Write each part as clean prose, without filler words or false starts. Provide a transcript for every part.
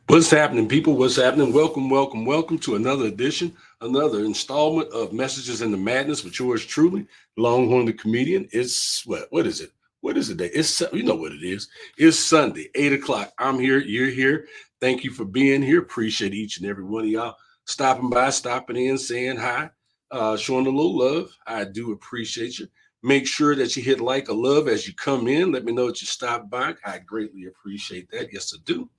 What's happening, people? What's happening? Welcome, welcome, welcome to another edition, another installment of Messages in the Madness with yours truly, Longhorn the comedian. It's what is it? What is it day? It's you know what it is. It's Sunday, 8 o'clock. I'm here, you're here. Thank you for being here. Appreciate each and every one of y'all stopping by, stopping in, saying hi, showing a little love. I do appreciate you. Make sure that you hit like a love as you come in. Let me know that you stopped by. I greatly appreciate that. Yes, I do.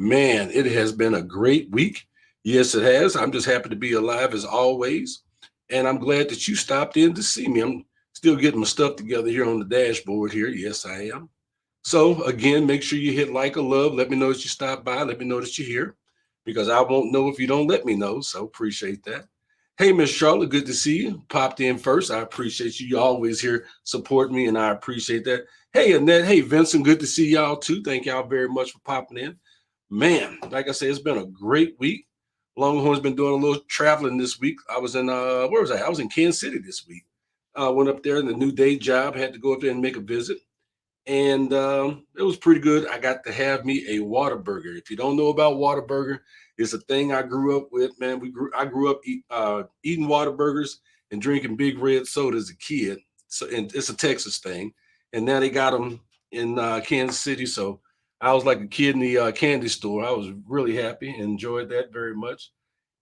Man, it has been a great week. Yes, it has. I'm just happy to be alive as always. And I'm glad that you stopped in to see me. I'm still getting my stuff together here on the dashboard here. Yes, I am. So, again, make sure you hit like or love. Let me know that you stopped by. Let me know that you're here because I won't know if you don't let me know. So, appreciate that. Hey, Miss Charlotte, good to see you. Popped in first. I appreciate you. You always here support me, and I appreciate that. Hey, Annette. Hey, Vincent, good to see y'all too. Thank y'all very much for popping in. Man, like I said, it's been a great week. Longhorn's been doing a little traveling this week. I was in where was I? I was in Kansas City this week. Went up there in the new day job. Had to go up there and make a visit, and it was pretty good. I got to have me a Whataburger. If you don't know about Whataburger, it's a thing I grew up with. Man, I grew up eating Whataburgers and drinking Big Red soda as a kid. So, and it's a Texas thing, and now they got them in Kansas City. So I was like a kid in the candy store. I was really happy and enjoyed that very much.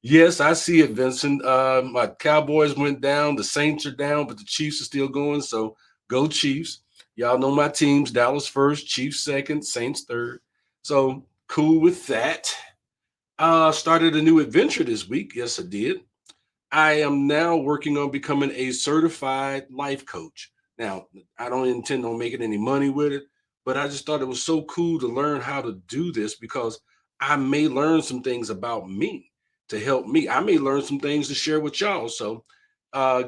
Yes, I see it, Vincent. My Cowboys went down. The Saints are down, but the Chiefs are still going. So go Chiefs. Y'all know my teams: Dallas first, Chiefs second, Saints third. So cool with that. Started a new adventure this week. Yes, I did. I am now working on becoming a certified life coach. Now, I don't intend on making any money with it, but I just thought it was so cool to learn how to do this because I may learn some things about me to help me. I may learn some things to share with y'all. So,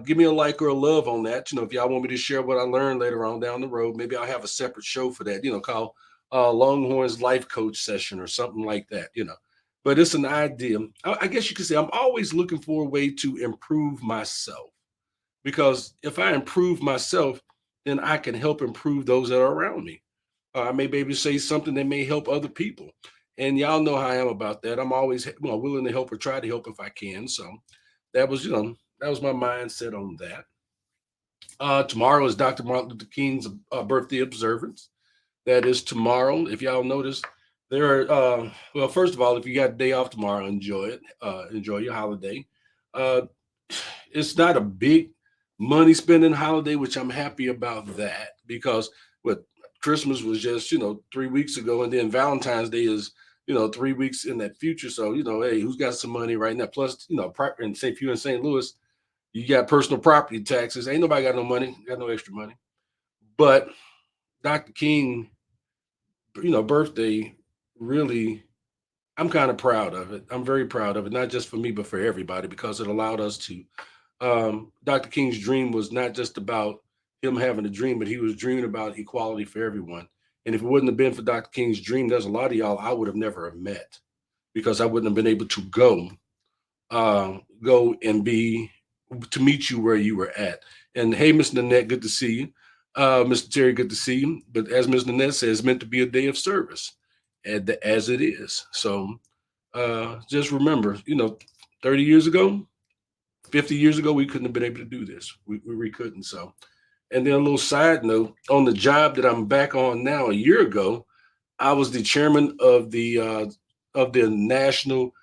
give me a like or a love on that. If y'all want me to share what I learned later on down the road, maybe I'll have a separate show for that, called Longhorn's Life Coach Session or something like that. But it's an idea. I guess you could say I'm always looking for a way to improve myself because if I improve myself, then I can help improve those that are around me. I may be able to say something that may help other people. And y'all know how I am about that. I'm always willing to help or try to help if I can. So that was my mindset on that. Tomorrow is Dr. Martin Luther King's birthday observance. That is tomorrow. If y'all notice, there are well, first of all, if you got a day off tomorrow, enjoy it. Enjoy your holiday. Uh, it's not a big money spending holiday, which I'm happy about that because what Christmas was just 3 weeks ago, and then Valentine's Day is 3 weeks in that future. So hey, who's got some money right now? Plus, in if you're in St. Louis, you got personal property taxes. Ain't nobody got no money, got no extra money. But Dr. King, birthday really, I'm kind of proud of it. I'm very proud of it, not just for me, but for everybody, because it allowed us to. Dr. King's dream was not just about him having a dream, but he was dreaming about equality for everyone. And if it wouldn't have been for Dr. King's dream, there's a lot of y'all I would have never have met because I wouldn't have been able to go and be to meet you where you were at. And hey, Miss Nanette, good to see you. Mr. Terry, good to see you. But as Ms. Nanette says, it's meant to be a day of service, as it is. So just remember, 30 years ago, 50 years ago, we couldn't have been able to do this. We couldn't. So, and then a little side note on the job that I'm back on now, a year ago, I was the chairman of the National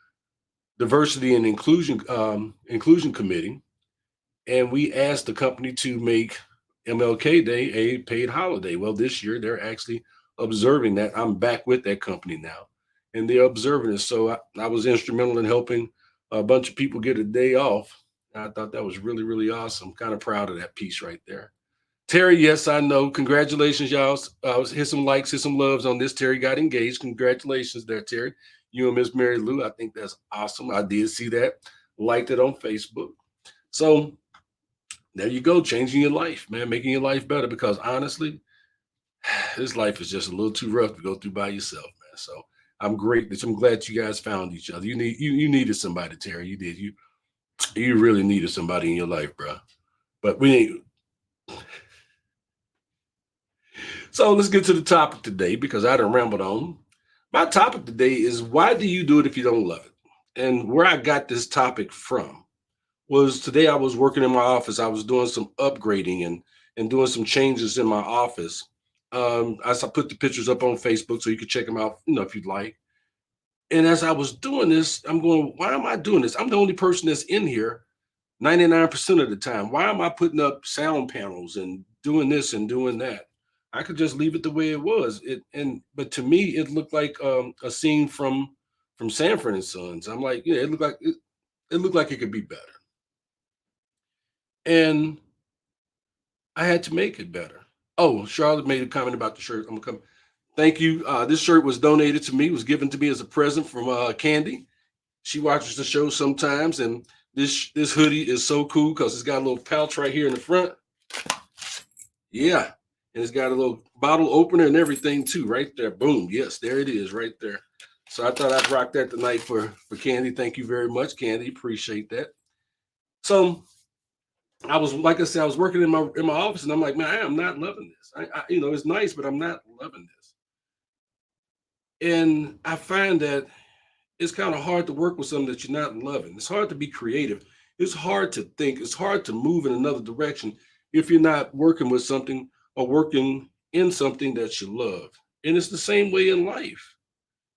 Diversity and Inclusion Committee, and we asked the company to make MLK Day a paid holiday. Well, this year they're actually observing that. I'm back with that company now, and they're observing it. So I was instrumental in helping a bunch of people get a day off. I thought that was really, really awesome. Kind of proud of that piece right there. Terry, yes, I know. Congratulations, y'all. Hit some likes, hit some loves on this. Terry got engaged. Congratulations there, Terry. You and Miss Mary Lou. I think that's awesome. I did see that. Liked it on Facebook. So there you go, changing your life, man, making your life better. Because honestly, this life is just a little too rough to go through by yourself, man. So I'm great. I'm glad you guys found each other. You needed somebody, Terry. You did. You really needed somebody in your life, bro. But we ain't. So let's get to the topic today because I done rambled on. My topic today is why do you do it if you don't love it? And where I got this topic from was today I was working in my office. I was doing some upgrading and doing some changes in my office. As I put the pictures up on Facebook so you can check them out, if you'd like. And as I was doing this, I'm going, why am I doing this? I'm the only person that's in here 99% of the time. Why am I putting up sound panels and doing this and doing that? I could just leave it the way it was. But to me, it looked like a scene from Sanford and Sons. I'm like, yeah, it looked like it could be better. And I had to make it better. Oh, Charlotte made a comment about the shirt. I'm gonna come. Thank you. This shirt was donated to me, was given to me as a present from Candy. She watches the show sometimes, and this hoodie is so cool because it's got a little pouch right here in the front. Yeah, and it's got a little bottle opener and everything too, right there. Boom. Yes, there it is, right there. So I thought I'd rock that tonight for Candy. Thank you very much, Candy. Appreciate that. So I was, like I said, I was working in my office, and I'm like, man, I am not loving this. It's nice, but I'm not loving this. And I find that it's kind of hard to work with something that you're not loving. It's hard to be creative. It's hard to think. It's hard to move in another direction if you're not working with something or working in something that you love. And it's the same way in life.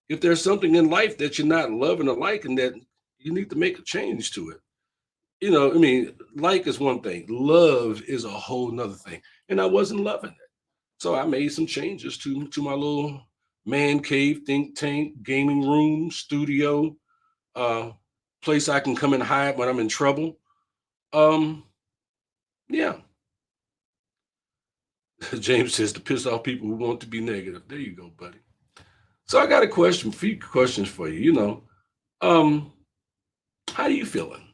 If there's something in life that you're not loving or liking, that you need to make a change to it. Like is one thing, love is a whole nother thing. And I wasn't loving it. So I made some changes to my little man cave, think tank, gaming room, studio, uh, place I can come and hide when I'm in trouble. Um, yeah. James says to piss off people who want to be negative. There you go, buddy. So I got few questions for you. Um, how are you feeling?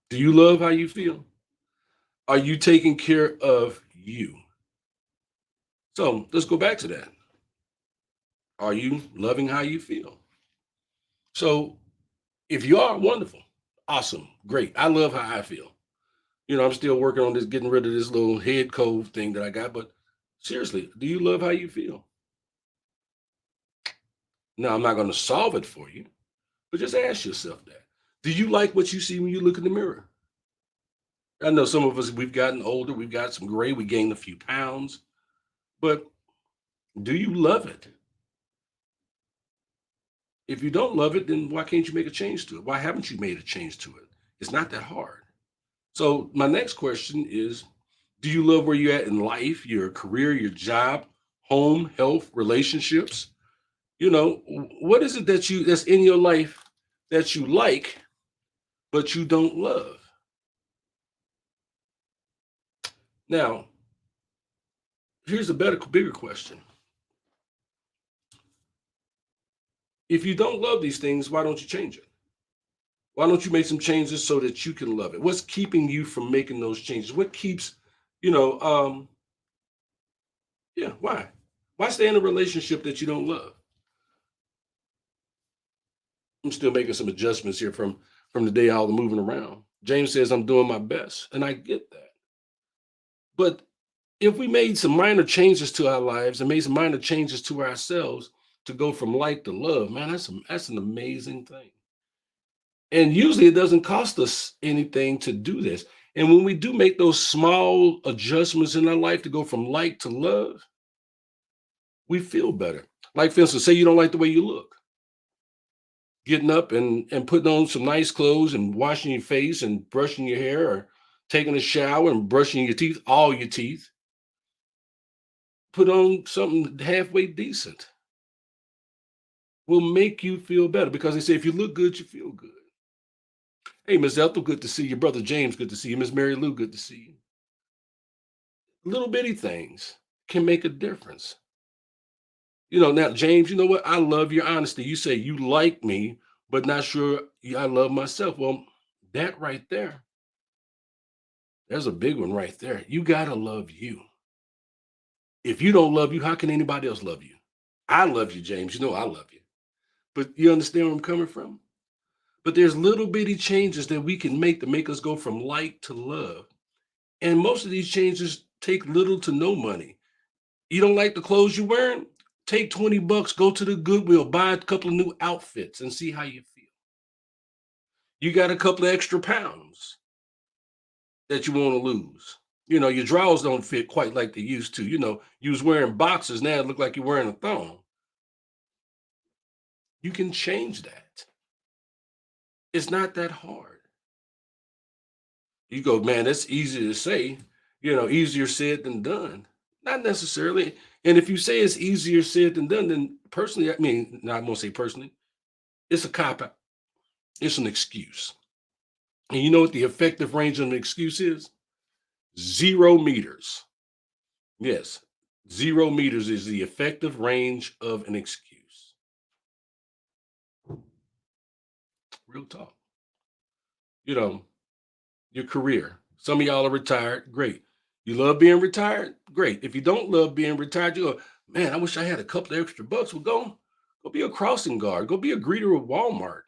Do you love how you feel? Are you taking care of you? So let's go back to that. Are you loving how you feel? So if you are, wonderful, awesome, great. I love how I feel. I'm still working on this, getting rid of this little head cold thing that I got. But seriously, do you love how you feel? Now, I'm not going to solve it for you, but just ask yourself that. Do you like what you see when you look in the mirror? I know some of us, we've gotten older, we've got some gray, we gained a few pounds, but do you love it? If you don't love it, then why can't you make a change to it? Why haven't you made a change to it? It's not that hard. So, my next question is, do you love where you're at in life, your career, your job, home, health, relationships? What is it that's in your life that you like, but you don't love? Now, here's a bigger question. If you don't love these things, why don't you change it? Why don't you make some changes so that you can love it? What's keeping you from making those changes? What keeps, you know, yeah, why? Why stay in a relationship that you don't love? I'm still making some adjustments here from the day all the moving around. James says I'm doing my best, and I get that. But if we made some minor changes to our lives and made some minor changes to ourselves to go from like to love, man, that's an amazing thing. And usually it doesn't cost us anything to do this. And when we do make those small adjustments in our life to go from like to love, we feel better. Like, for instance, say you don't like the way you look. Getting up and putting on some nice clothes and washing your face and brushing your hair or taking a shower and brushing your teeth, all your teeth, put on something halfway decent will make you feel better because they say if you look good, you feel good. Hey, Miss Ethel, good to see you. Brother James, good to see you. Miss Mary Lou, good to see you. Little bitty things can make a difference. Now, James, you know what? I love your honesty. You say you like me, but not sure I love myself. Well, that right there, there's a big one right there. You got to love you. If you don't love you, how can anybody else love you? I love you, James. You know I love you. But you understand where I'm coming from? But there's little bitty changes that we can make to make us go from like to love. And most of these changes take little to no money. You don't like the clothes you're wearing? Take 20 bucks, go to the Goodwill, buy a couple of new outfits and see how you feel. You got a couple of extra pounds that you want to lose. Your drawers don't fit quite like they used to. You was wearing boxers, now it look like you're wearing a thong. You can change that. It's not that hard. You go, man, that's easy to say, easier said than done. Not necessarily. And if you say it's easier said than done, then personally, I mean, not gonna say personally, it's a cop out. It's an excuse. And you know what the effective range of an excuse is? 0 meters. Yes, 0 meters is the effective range of an excuse. Real talk. You know, your career. Some of y'all are retired. Great. You love being retired? Great. If you don't love being retired, you go, man, I wish I had a couple of extra bucks. Well, go be a crossing guard. Go be a greeter at Walmart.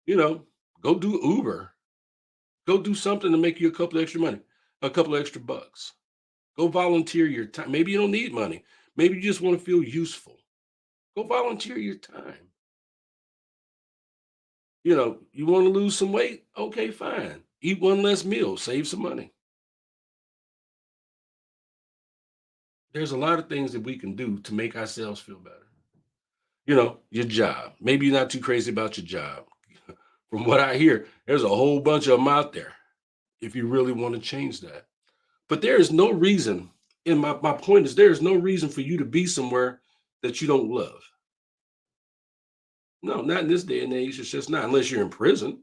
You know, go do Uber. Go do something to make you a couple of extra money, a couple of extra bucks. Go volunteer your time. Maybe you don't need money. Maybe you just want to feel useful. Go volunteer your time. You want to lose some weight? Okay, fine. Eat one less meal, save some money. There's a lot of things that we can do to make ourselves feel better. Your job. Maybe you're not too crazy about your job. From what I hear, there's a whole bunch of them out there if you really want to change that. But there is no reason, and my point is, there is no reason for you to be somewhere that you don't love. No, not in this day and age. It's just not, unless you're in prison.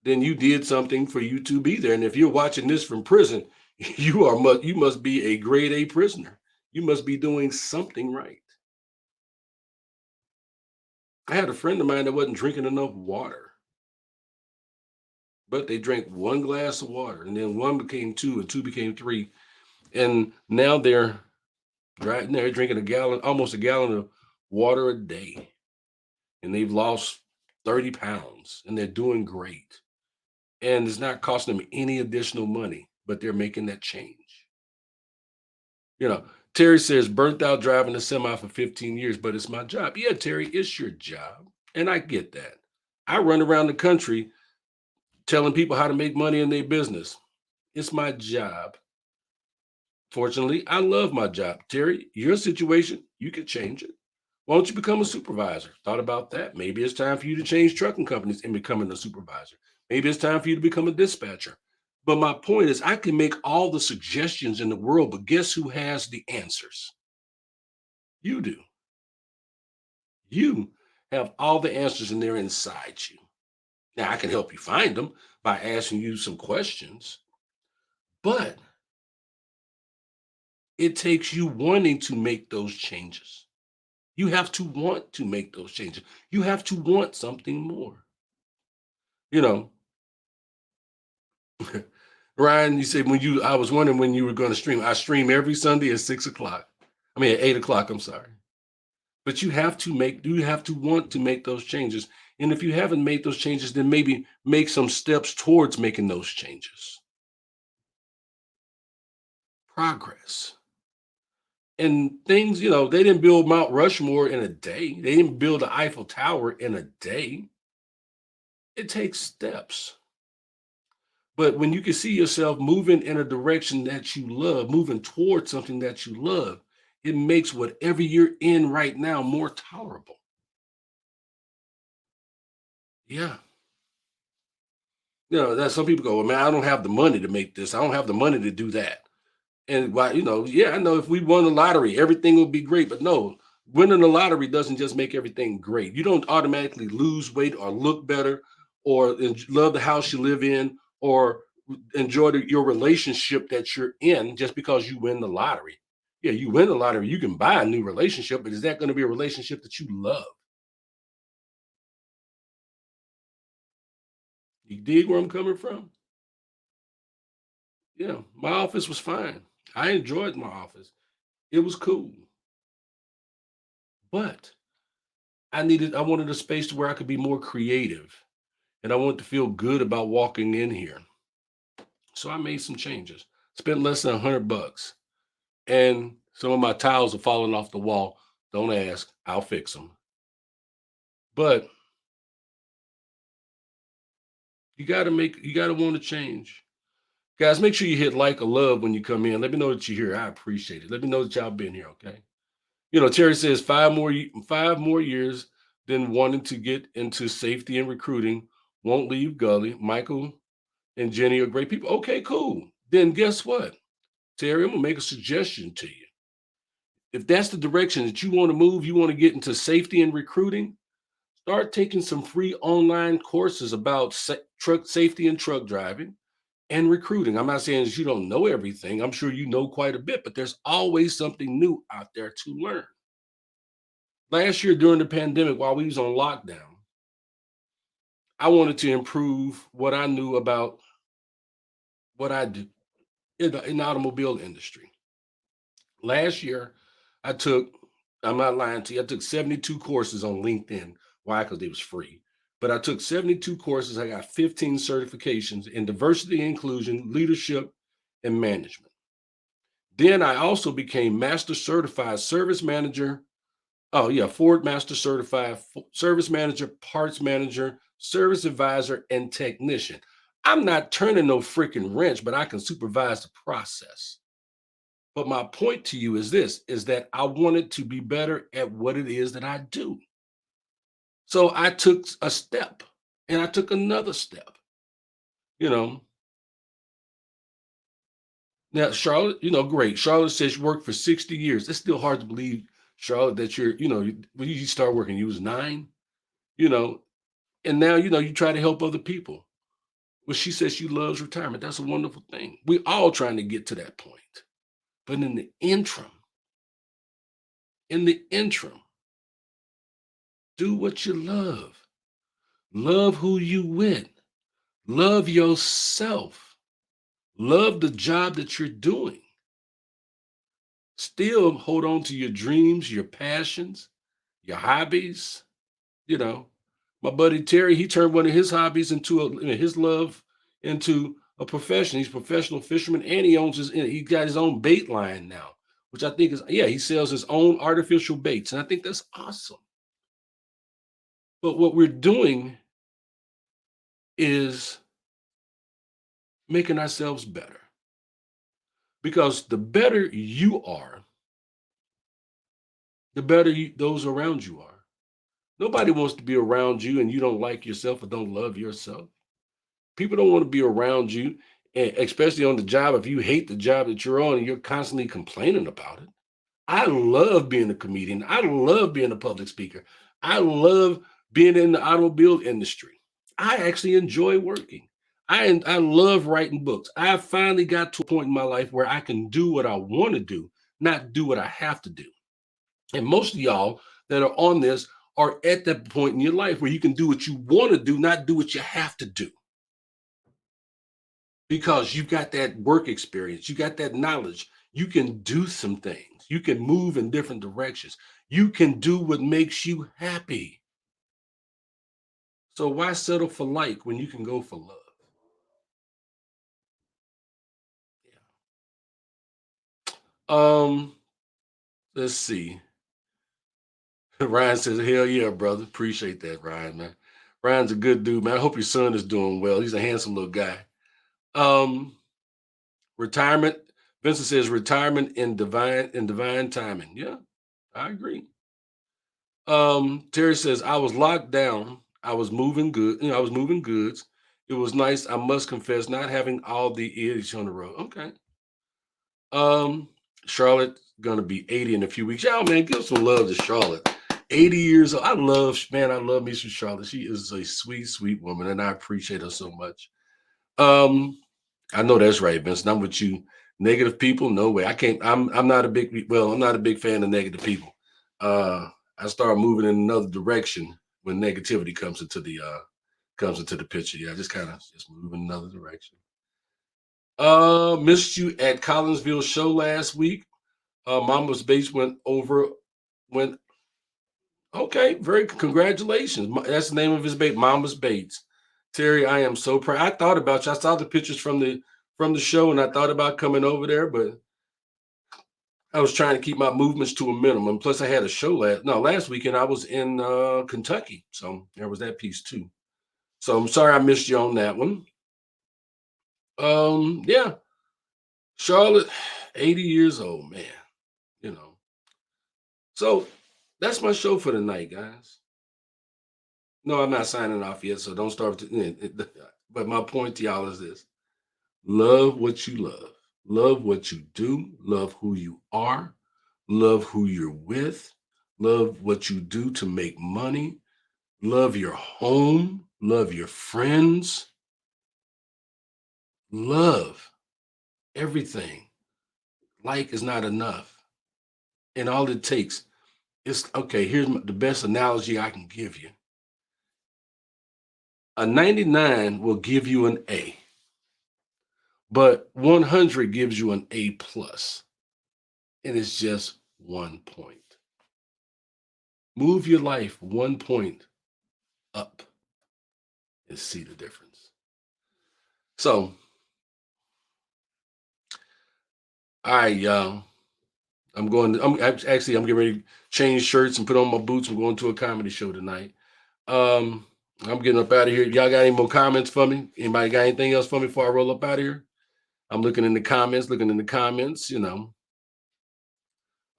Then you did something for you to be there. And if you're watching this from prison, you must be a grade A prisoner. You must be doing something right. I had a friend of mine that wasn't drinking enough water, but they drank one glass of water, and then one became two, and two became three, and now they're drinking almost a gallon of water a day, and they've lost 30 pounds, and they're doing great, and it's not costing them any additional money, but they're making that change. You know, Terry says, burnt out driving a semi for 15 years, but it's my job. Yeah, Terry, it's your job. And I get that. I run around the country telling people how to make money in their business. It's my job. Fortunately, I love my job. Terry, your situation, you can change it. Why don't you become a supervisor? Thought about that. Maybe it's time for you to change trucking companies and becoming a supervisor. Maybe it's time for you to become a dispatcher. But my point is, I can make all the suggestions in the world, but guess who has the answers? You do. You have all the answers and they're inside you. Now, I can help you find them by asking you some questions, but it takes you wanting to make those changes. You have to want to make those changes. You have to want something more. You know, Ryan, you said I was wondering when you were going to stream. I stream every Sunday at 6 o'clock. I mean, at 8 o'clock, I'm sorry. But you have to want to make those changes. And if you haven't made those changes, then maybe make some steps towards making those changes. Progress. And things, they didn't build Mount Rushmore in a day. They didn't build the Eiffel Tower in a day. It takes steps. But when you can see yourself moving in a direction that you love, moving towards something that you love, it makes whatever you're in right now more tolerable. Yeah. That some people go, well, man, I don't have the money to make this. I don't have the money to do that. And why, yeah, I know if we won the lottery, everything would be great. But no, winning the lottery doesn't just make everything great. You don't automatically lose weight or look better or love the house you live in or enjoy your relationship that you're in just because you win the lottery. Yeah, you win the lottery, you can buy a new relationship, but is that going to be a relationship that you love? You dig where I'm coming from? Yeah, my office was fine. I enjoyed my office. It was cool. But I wanted a space to where I could be more creative and I wanted to feel good about walking in here. So I made some changes. Spent less than $100 and some of my tiles are falling off the wall. Don't ask. I'll fix them. But you gotta want to change. Guys, make sure you hit like or love when you come in. Let me know that you're here. I appreciate it. Let me know that y'all been here, okay? Terry says 5 more years than wanting to get into safety and recruiting. Won't leave Gully. Michael and Jenny are great people. Okay, cool. Then guess what? Terry, I'm gonna make a suggestion to you. If that's the direction that you want to move, you want to get into safety and recruiting, start taking some free online courses about truck safety and truck driving and recruiting. I'm not saying that you don't know everything. I'm sure you know quite a bit, but there's always something new out there to learn. Last year during the pandemic, while we was on lockdown, I wanted to improve what I knew about what I do in the automobile industry. Last year, I took, I'm not lying to you, I took 72 courses on LinkedIn. Why? Because it was free. But I took 72 courses. I got 15 certifications in diversity, inclusion, leadership, and management. Then I also became master certified service manager. Oh, yeah, Ford master certified service manager, parts manager, service advisor, and technician. I'm not turning no freaking wrench, but I can supervise the process. But my point to you is this, is that I wanted to be better at what it is that I do. So I took a step and I took another step, you know. Now, Charlotte, great. Charlotte says she worked for 60 years. It's still hard to believe, Charlotte, that when you start working, you was 9, you know, and now, you try to help other people. Well, she says she loves retirement. That's a wonderful thing. We all trying to get to that point. But in the interim, do what you love. Love who you with. Love yourself. Love the job that you're doing. Still hold on to your dreams, your passions, your hobbies. You know, my buddy Terry, he turned one of his hobbies his love into a profession. He's a professional fisherman, and he got his own bait line now, which I think is, yeah, he sells his own artificial baits, and I think that's awesome. But what we're doing is making ourselves better, because the better you are, the better those around you are. Nobody wants to be around you and you don't like yourself or don't love yourself. People don't want to be around you, especially on the job. If you hate the job that you're on and you're constantly complaining about it. I love being a comedian. I love being a public speaker. I love being in the automobile industry. I actually enjoy working. I love writing books. I finally got to a point in my life where I can do what I want to do, not do what I have to do. And most of y'all that are on this are at that point in your life where you can do what you want to do, not do what you have to do. Because you've got that work experience, you got that knowledge. You can do some things, you can move in different directions, you can do what makes you happy. So why settle for like when you can go for love? Yeah. Let's see. Ryan says, hell yeah, brother. Appreciate that, Ryan, man. Ryan's a good dude, man. I hope your son is doing well. He's a handsome little guy. Retirement. Vincent says retirement in divine timing. Yeah, I agree. Terry says, I was locked down. I was moving good. I was moving goods. It was nice, I must confess, not having all the idiots on the road. Okay. Um, Charlotte gonna be 80 in a few weeks. Y'all, man, give some love to Charlotte. 80 years old. I love me some Charlotte. She is a sweet, sweet woman, and I appreciate her so much. Um, I know that's right, Vince. I'm with you. Negative people, no way. I can't. I'm not a big. Well, I'm not a big fan of negative people. Uh, I start moving in another direction when negativity comes into the picture. Yeah, I just kind of just move in another direction. Missed you at Collinsville show last week. Mama's Bates went okay. Very congratulations. That's the name of his bait, Mama's Bates. Terry, I am so proud. I thought about you. I saw the pictures from the show, and I thought about coming over there, but I was trying to keep my movements to a minimum. Plus, I had a show last weekend. I was in Kentucky, so there was that piece too. So I'm sorry I missed you on that one. Yeah, Charlotte, 80 years old, man. You know. So that's my show for the night, guys. No, I'm not signing off yet, so don't start. But my point to y'all is this: love what you love, love what you do, love who you are, love who you're with, love what you do to make money, love your home, love your friends, love everything. Like is not enough. And all it takes is okay. Here's the best analogy I can give you: a 99 will give you an A, but 100 gives you an A plus, and it's just 1 point. Move your life 1 point up and see the difference. So, all right, y'all. I'm getting ready to change shirts and put on my boots. I'm going to a comedy show tonight. Um, I'm getting up out of here. Y'all got any more comments for me? Anybody got anything else for me before I roll up out of here? I'm looking in the comments, you know.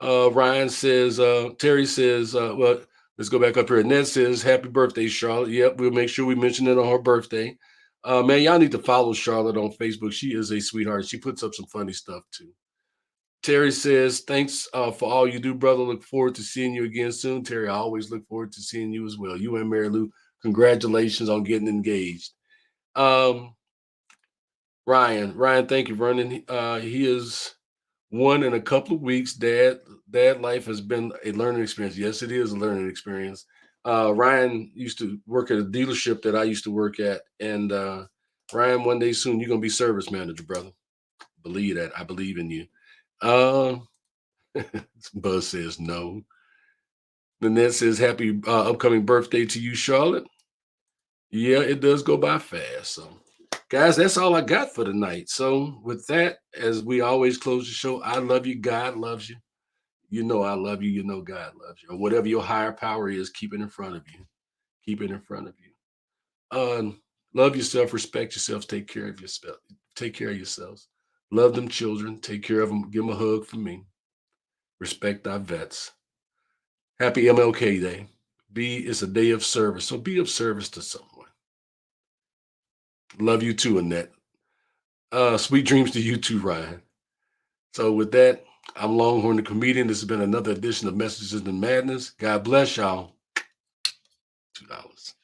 Ryan says, Terry says, well, let's go back up here. Ned says, happy birthday, Charlotte. Yep, we'll make sure we mention it on her birthday. Man, y'all need to follow Charlotte on Facebook. She is a sweetheart. She puts up some funny stuff too. Terry says, thanks for all you do, brother. Look forward to seeing you again soon. Terry, I always look forward to seeing you as well. You and Mary Lou, congratulations on getting engaged. Ryan, thank you, Vernon. He is one in a couple of weeks. Dad life has been a learning experience. Yes, it is a learning experience. Ryan used to work at a dealership that I used to work at. And Ryan, one day soon, you're going to be service manager, brother. Believe that. I believe in you. Uh, Buzz says no. Lynette says, happy upcoming birthday to you, Charlotte. Yeah, it does go by fast. So, guys, that's all I got for tonight. So, with that, as we always close the show, I love you. God loves you. You know I love you. You know God loves you. Or whatever your higher power is, keep it in front of you. Keep it in front of you. Love yourself. Respect yourself. Take care of yourself. Take care of yourselves. Love them children. Take care of them. Give them a hug from me. Respect our vets. Happy MLK Day. It's a day of service. So be of service to someone. Love you too, Annette. Sweet dreams to you too, Ryan. So with that, I'm Longhorn the comedian. This has been another edition of Messages in Madness. God bless y'all. $2.